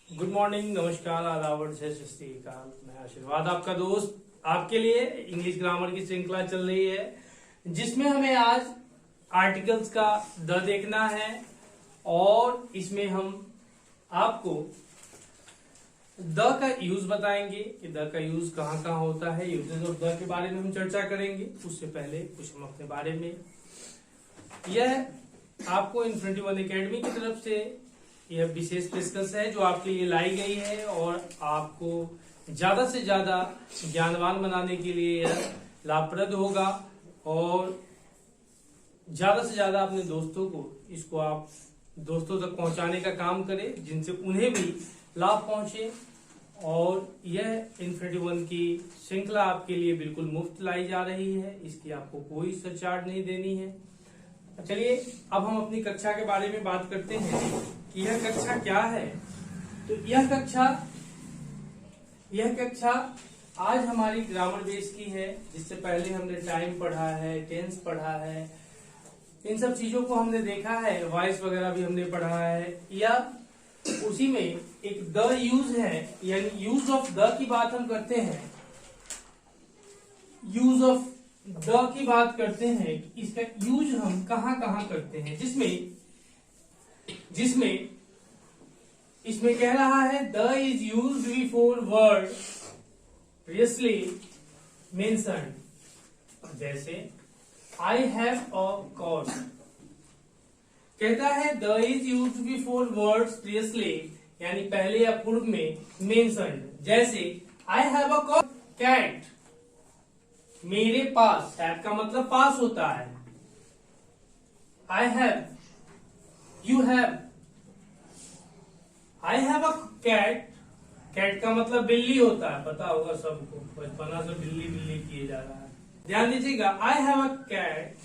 Good morning, नमस्कार, आदाब, जय श्री अकाल। मैं आशीर्वाद आपका दोस्त आपके लिए इंग्लिश ग्रामर की श्रृंखला चल रही है, जिसमें हमें आज आर्टिकल्स का द देखना है और इसमें हम आपको द का यूज बताएंगे कि द का यूज कहाँ कहाँ होता है। यूजेस ऑफ द के बारे में हम चर्चा करेंगे। उससे पहले कुछ हम अपने बारे में, यह आपको इन्फिनिटी वन एकेडमी की तरफ से यह विशेष पेशकश है जो आपके लिए लाई गई है और आपको ज्यादा से ज्यादा ज्ञानवान बनाने के लिए यह लाभप्रद होगा। और ज्यादा से ज्यादा अपने दोस्तों को इसको आप दोस्तों तक पहुंचाने का काम करें, जिनसे उन्हें भी लाभ पहुंचे। और यह इन्फिनिटी वन की श्रृंखला आपके लिए बिल्कुल मुफ्त लाई जा रही है, इसकी आपको कोई सरचार्ज नहीं देनी है। चलिए अब हम अपनी कक्षा के बारे में बात करते हैं कि यह कक्षा क्या है। तो यह कक्षा आज हमारी ग्रामर बेस की है, जिससे पहले हमने टाइम पढ़ा है, टेंस पढ़ा है, इन सब चीजों को हमने देखा है, वॉइस वगैरह भी हमने पढ़ा है। या उसी में एक द यूज है, यानी यूज ऑफ द की बात हम करते हैं। यूज ऑफ द की बात करते हैं, इसका यूज हम कहां कहां करते हैं, जिसमें इसमें कह रहा है the is used before word previously mentioned. जैसे आई हैव अ कॉट, कहता है the is used before words previously, यानी पहले या पूर्व में मेंशन्ड। जैसे I have a cot cat, मेरे पास, हैव का मतलब पास होता है। I have, you have, I have a cat, cat का मतलब बिल्ली होता है, पता होगा सबको, बचपना से बिल्ली बिल्ली किए जा रहा है। ध्यान दीजिएगा, I have a cat,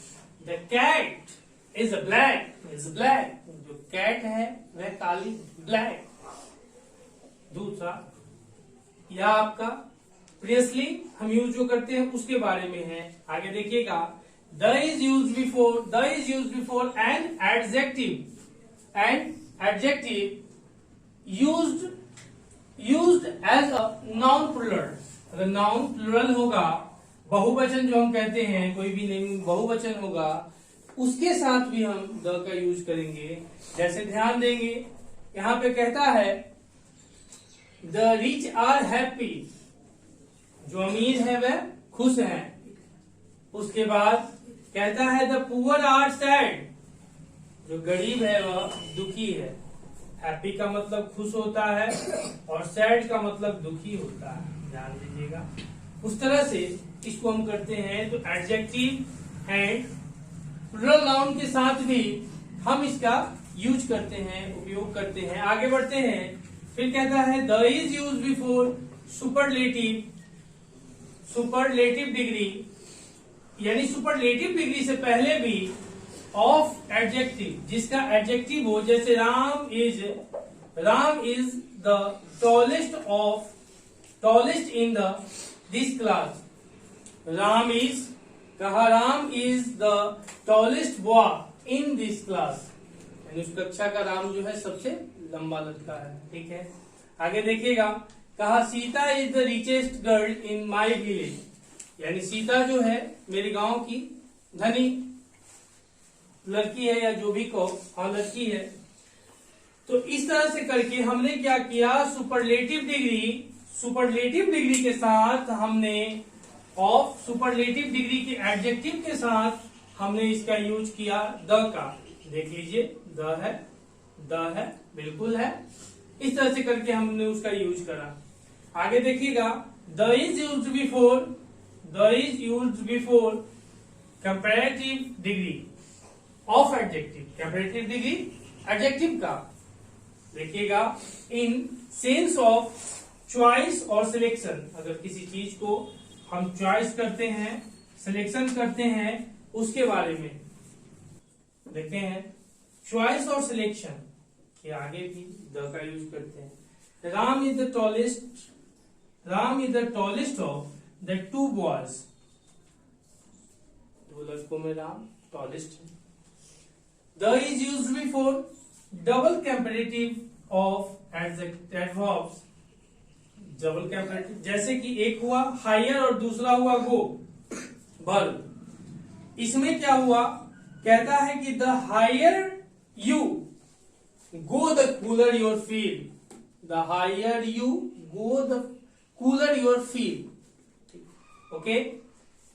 the cat is black, जो कैट है वह काली, ब्लैक। दूसरा, यह आपका प्रीवियसली हम यूज जो करते हैं उसके बारे में है। आगे देखिएगा, the is use before an adjective used as a noun plural। अगर नाउन प्लूरल होगा, बहुवचन जो हम कहते हैं, कोई भी नेम बहुवचन होगा, उसके साथ भी हम द का यूज करेंगे। जैसे ध्यान देंगे, यहां पे कहता है द रिच आर हैप्पी, जो अमीर है वह खुश है। उसके बाद कहता है द पुअर आर सैड, जो गरीब है वह दुखी है। हैप्पी का मतलब खुश होता है और सैड का मतलब दुखी होता है, ध्यान दीजिएगा। उस तरह से इसको हम करते हैं। तो एडजेक्टिव एंड प्लूरल नाउन के साथ भी हम इसका यूज करते हैं, उपयोग करते हैं। आगे बढ़ते हैं, फिर कहता है the is use before superlative degree, यानी सुपरलेटिव डिग्री से पहले भी ऑफ एडजेक्टिव, जिसका एडजेक्टिव हो। जैसे Ram is the tallest in this class. Ram is the tallest boy in this class, यानी उस कक्षा का राम जो है सबसे लंबा लड़का है। ठीक है, आगे देखिएगा, कहा Sita is the richest girl in my village, यानी सीता जो है मेरे गांव की धनी लड़की है, या जो भी कहो, हाँ लड़की है। तो इस तरह से करके हमने क्या किया, सुपरलेटिव डिग्री के साथ हमने, ऑफ सुपरलेटिव डिग्री के एडजेक्टिव के साथ हमने इसका यूज किया द का। देख लीजिए, द है, बिल्कुल है। इस तरह से करके हमने उसका यूज करा। आगे देखिएगा, the is used before comparative degree of adjective, comparative degree adjective का। देखिएगा, इन सेंस ऑफ चॉइस और सिलेक्शन, अगर किसी चीज को हम चॉइस करते हैं, सिलेक्शन करते हैं, उसके बारे में देखते हैं। चॉइस और सिलेक्शन के आगे भी द का यूज करते हैं। Ram is the tallest of the two boys, दो लड़कों में राम टॉलेस्ट है। The is used before double comparative of adverbs double capital, जैसे कि एक हुआ हायर और दूसरा हुआ गो वर्ब। इसमें क्या हुआ, कहता है कि the higher you go the cooler your feel, the higher you go the cooler your feel. Okay,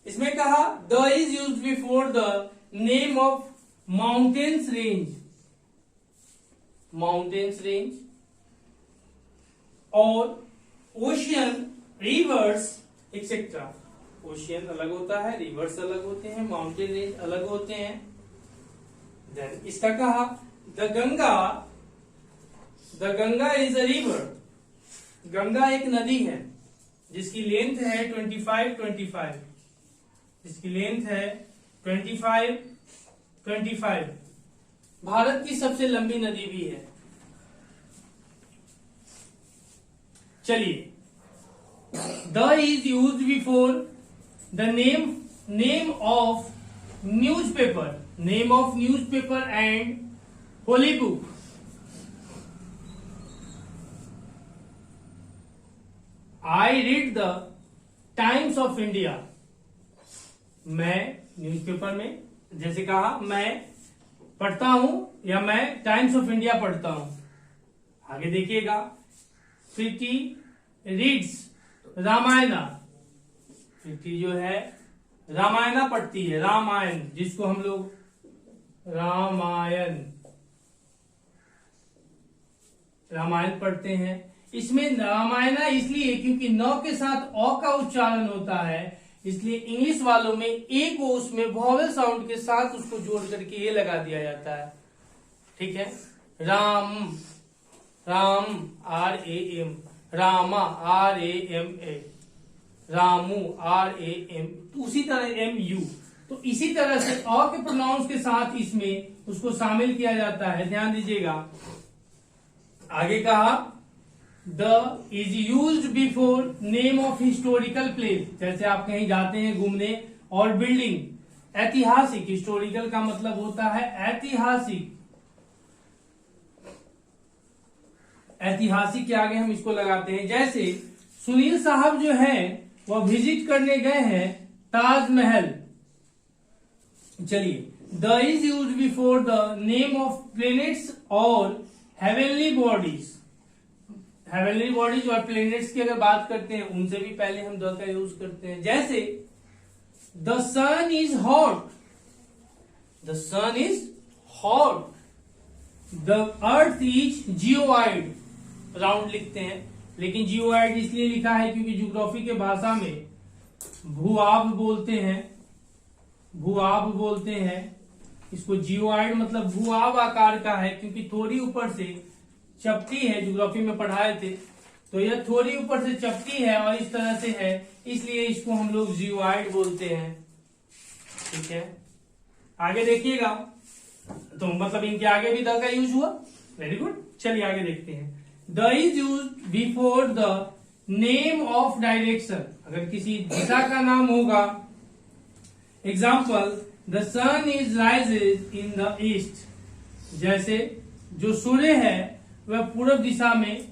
इसमें कहा the is used before the name of mountains range, mountains range, और ओशियन, रिवर्स एक्सेट्रा। ओशियन अलग होता है, reverse अलग होते हैं, mountain range अलग होते हैं। देन इसका कहा the Ganga is a river, Ganga एक नदी है जिसकी लेंथ है 25, जिसकी लेंथ है 25, भारत की सबसे लंबी नदी भी है। चलिए, the is use before the name of newspaper and Holi book. I read the times of India, मैं न्यूज़पेपर में, जैसे कहा मैं पढ़ता हूं या मैं टाइम्स ऑफ इंडिया पढ़ता हूं। आगे देखिएगा, प्रीति रीड्स रामायणा, प्रीति जो है रामायणा पढ़ती है, रामायण जिसको हम लोग रामायण पढ़ते हैं। इसमें रामायणा इसलिए क्योंकि न के साथ अ का उच्चारण होता है, इसलिए इंग्लिश वालों में ए को उसमें वॉवेल साउंड के साथ उसको जोड़ करके ये लगा दिया जाता है। ठीक है, Ram RAM, Rama RAMA, Ramu RAM, उसी तरह MU। तो इसी तरह से अ के प्रोनाउंस के साथ इसमें उसको शामिल किया जाता है, ध्यान दीजिएगा। आगे कहा the is used before name of historical place, जैसे आप कहीं जाते हैं घूमने, और बिल्डिंग ऐतिहासिक, हिस्टोरिकल का मतलब होता है ऐतिहासिक, ऐतिहासिक के आगे हम इसको लगाते हैं। जैसे सुनील साहब जो है वह विजिट करने गए हैं ताजमहल। चलिए, the is use before the name of planets और हेवनली बॉडीज। हेवनली बॉडीज और प्लेनेट्स की अगर बात करते हैं उनसे भी पहले हम द का यूज करते हैं। जैसे the sun is hot, the sun is hot, the earth is geoid, round लिखते हैं, लेकिन जियोइड इसलिए लिखा है क्योंकि ज्योग्राफी के भाषा में भूआब बोलते हैं इसको। जियोइड मतलब भूआब आकार का है, क्योंकि थोड़ी ऊपर से चपटी है, ज्योग्राफी में पढ़ाए थे, तो यह थोड़ी ऊपर से चपटी है और इस तरह से है, इसलिए इसको हम लोग जियोइड बोलते हैं। ठीक है, आगे देखिएगा, तो मतलब इनके आगे भी द का यूज हुआ। वेरी गुड, चलिए आगे देखते हैं। The is use before the name of direction, अगर किसी दिशा का नाम होगा, example the sun is rises in the east, जैसे जो सूर्य है वह पूर्व दिशा में,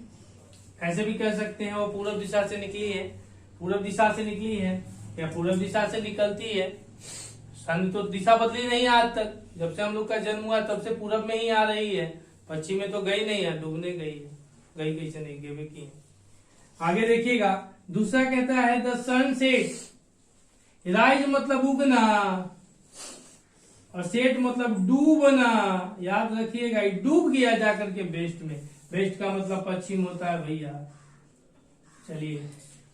ऐसे भी कह सकते हैं वो पूर्व दिशा से निकली है, पूर्व दिशा से निकली है या पूर्व दिशा से निकलती है। सन तो दिशा बदली नहीं आज तक, जब से हम लोग का जन्म हुआ तब से पूरब में ही आ रही है, पश्चिम में तो गई नहीं है, डूबने गई है, गई कैसे नहीं गिवे की। आगे देखिएगा, दूसरा कहता है द सन सेट, राइज मतलब उगना और सेट मतलब डूबना, याद रखिएगा, डूब गया जाकर के वेस्ट में, वेस्ट का मतलब पश्चिम होता है भैया। चलिए,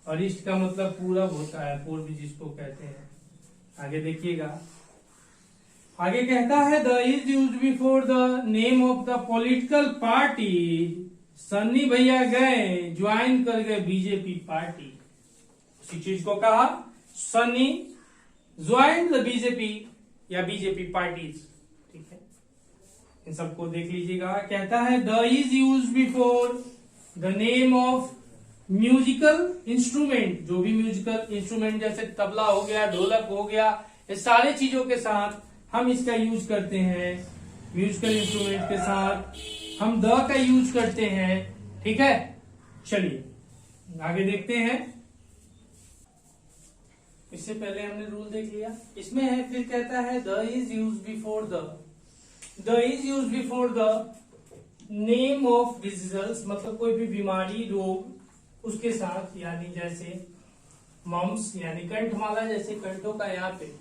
और ईस्ट का मतलब पूरब होता है, पूर्व जिसको कहते हैं। आगे देखिएगा, आगे कहता है the is use before the name of the political party, Sunny भैया गए ज्वाइन कर गए बीजेपी पार्टी। उसी चीज को कहा सन्नी ज्वाइन द बीजेपी या बीजेपी पार्टीज। ठीक है, इन सबको देख लीजिएगा। कहता है the is use before the name of musical instrument, जो भी म्यूजिकल इंस्ट्रूमेंट जैसे तबला हो गया, ढोलक हो गया, ये सारे चीजों के साथ हम इसका यूज करते हैं। म्यूजिकल इंस्ट्रूमेंट के साथ हम द का यूज करते हैं। ठीक है, चलिए आगे देखते हैं। इससे पहले हमने रूल देख लिया। इसमें है, फिर कहता है the is use before the is use before the name of disease, मतलब कोई भी बीमारी, रोग उसके साथ, यानी जैसे मम्स यानी कंठमाला, जैसे कंठों का यहाँ पे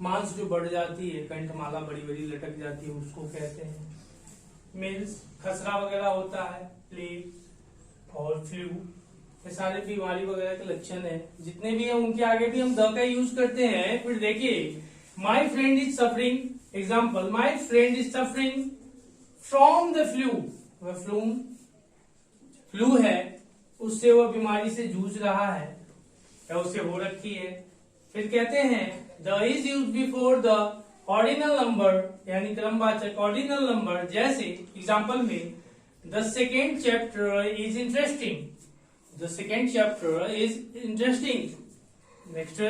मांस जो बढ़ जाती है, कंठमाला बड़ी बड़ी लटक जाती है, उसको कहते हैं। मीन्स खसरा वगैरह होता है, प्लेग और फ्लू, ये सारे बीमारी वगैरह के लक्षण है जितने भी है, उनके आगे भी हम द का यूज करते हैं। फिर देखिए, my friend is suffering, example, my friend is suffering from the flu, वह फ्लू है, उससे वह बीमारी से जूझ रहा है या उसे हो रखी है। फिर कहते हैं the is use before the ordinal number, यानी क्रमवाचक ऑर्डिनल नंबर, जैसे एग्जाम्पल में the second chapter is interesting, the second chapter is interesting. Next,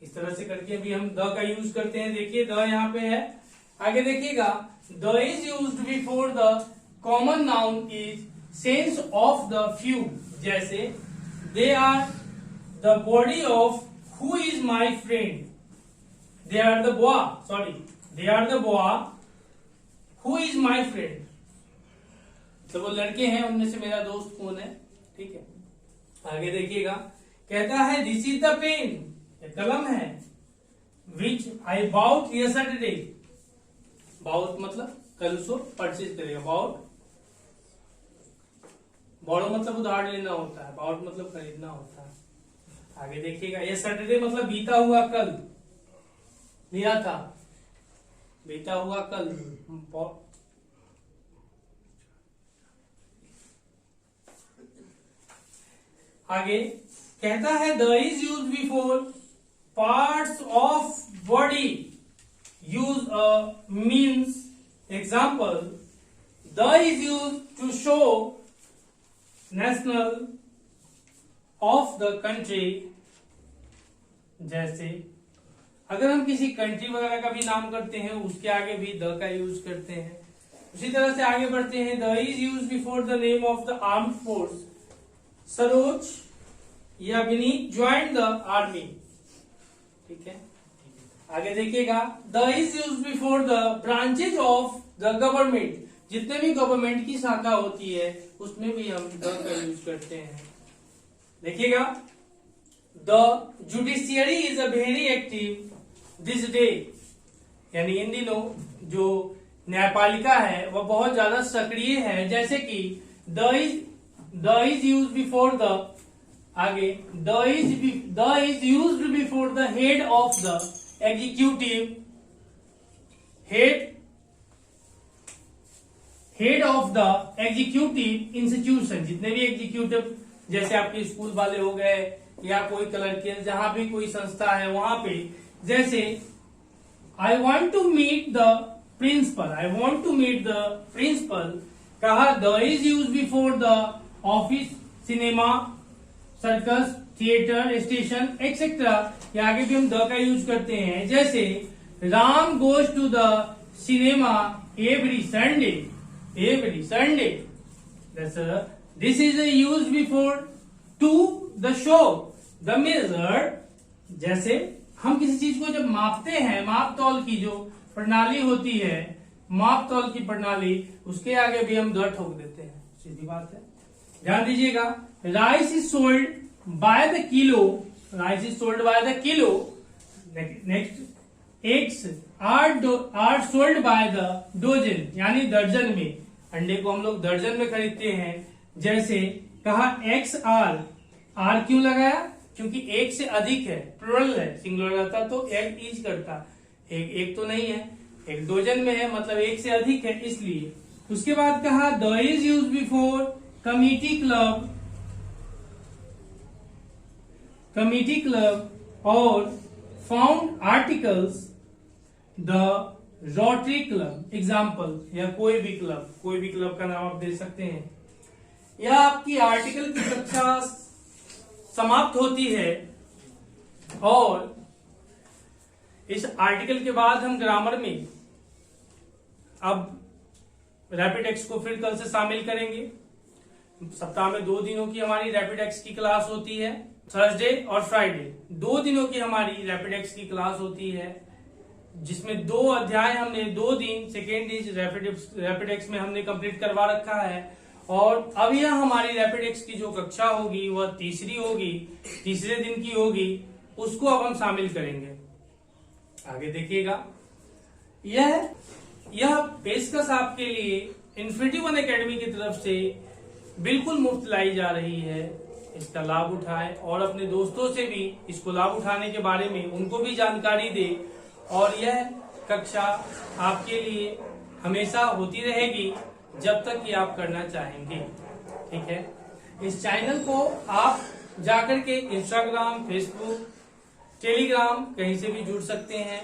इस तरह से करके भी हम द का यूज करते हैं। देखिए द यहाँ पे है, आगे देखिएगा, the is used before the common noun is sense of the few, जैसे they are the body of who is my friend, they are the boy, sorry, they are the boy who is my friend, तो वो लड़के हैं, उनमें से मेरा दोस्त कौन है। ठीक है, आगे देखिएगा, कहता है दिस इज द पेन, कलम है, विच आई बाउट यस्टरडे, बाउट मतलब कल उसको परचेज करेगा, बाउट मतलब उधार लेना होता है, बाउट मतलब खरीदना होता है। आगे देखिएगा, यस्टरडे मतलब बीता हुआ कल, लिया था, बीता हुआ कल। आगे कहता है the is use before parts of body, use a means, example, the is use to show national of the country, जैसे अगर हम किसी कंट्री वगैरह का भी नाम करते हैं, उसके आगे भी द का यूज करते हैं। उसी तरह से आगे बढ़ते हैं, the is use before the name of the armed force, Saroj या विनीत ज्वाइन द आर्मी। ठीक है, आगे देखिएगा, the is use before the branches of the government, जितने भी गवर्नमेंट की शाखा होती है उसमें भी हम द का यूज करते हैं। देखिएगा, the judiciary is a very active this day, यानी इन दिनों जो न्यायपालिका है वह बहुत ज्यादा सक्रिय है, जैसे कि the is use before the, आगे the is used before the head of the executive, head of the executive institution, जितने भी एग्जीक्यूटिव, जैसे आपके स्कूल वाले हो गए या कोई क्लर्कियल, जहां भी कोई संस्था है वहां पे, जैसे I want to meet the principal, I want to meet the principal, कहा the is use before the office, cinema, circus, theatre, station etcetera, के आगे भी हम द का यूज करते हैं। जैसे Ram goes to the cinema every Sunday, every Sunday, this is use before to the show the major, जैसे हम किसी चीज को जब मापते हैं, माप तौल की जो प्रणाली होती है, माप तौल की प्रणाली, उसके आगे भी हम द ठोक देते हैं, सीधी बात है। ध्यान दीजिएगा, rice is sold by the kilo, rice is sold by the kilo. Next, eggs are sold by the dozen, यानी दर्जन में, अंडे को हम लोग दर्जन में खरीदते हैं। जैसे कहा एक्स आर, आर क्यों लगाया, क्योंकि एक से अधिक है, प्लुरल है, सिंगुलर रहता तो एक इज करता, एक तो नहीं है, एक डोजन में है, मतलब एक से अधिक है, इसलिए। उसके बाद कहा the is use before committee club, committee club और found articles the Rotary club, example, या कोई भी क्लब का नाम आप दे सकते हैं। यह आपकी आर्टिकल की कक्षा समाप्त होती है और इस आर्टिकल के बाद हम ग्रामर में अब रैपिडेक्स को फिर कल से शामिल करेंगे। सप्ताह में 2 दिनों की हमारी रैपिडेक्स की क्लास होती है, थर्सडे और फ्राइडे 2 दिनों की हमारी रैपिडेक्स की क्लास होती है, जिसमें 2 अध्याय हमने 2 दिन सेकेंड इज रैपिडेक्स में हमने कंप्लीट करवा रखा है। और अब यह हमारी रैपिडेक्स की जो कक्षा होगी वह तीसरी होगी, तीसरे दिन की होगी, उसको अब हम शामिल करेंगे। आगे देखिएगा, यह पेशकश आपके लिए इन्फिनिटी वन एकेडमी की तरफ से बिल्कुल मुफ्त लाई जा रही है। इसका लाभ उठाएं और अपने दोस्तों से भी इसको लाभ उठाने के बारे में उनको भी जानकारी दे। और यह कक्षा आपके लिए हमेशा होती रहेगी जब तक कि आप करना चाहेंगे। ठीक है, इस चैनल को आप जाकर के इंस्टाग्राम, फेसबुक, टेलीग्राम कहीं से भी जुड़ सकते हैं।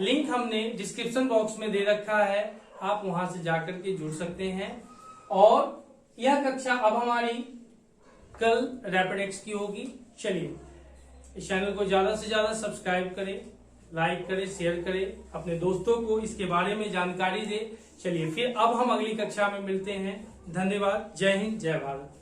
लिंक हमने डिस्क्रिप्शन बॉक्स में दे रखा है, आप वहां से जाकर के जुड़ सकते हैं। और यह कक्षा अब हमारी कल रैपिडेक्स की होगी। चलिए, इस चैनल को ज्यादा से ज्यादा सब्सक्राइब करें, लाइक करें, शेयर करें, अपने दोस्तों को इसके बारे में जानकारी दें। चलिए फिर अब हम अगली कक्षा में मिलते हैं। धन्यवाद। जय हिंद, जय भारत।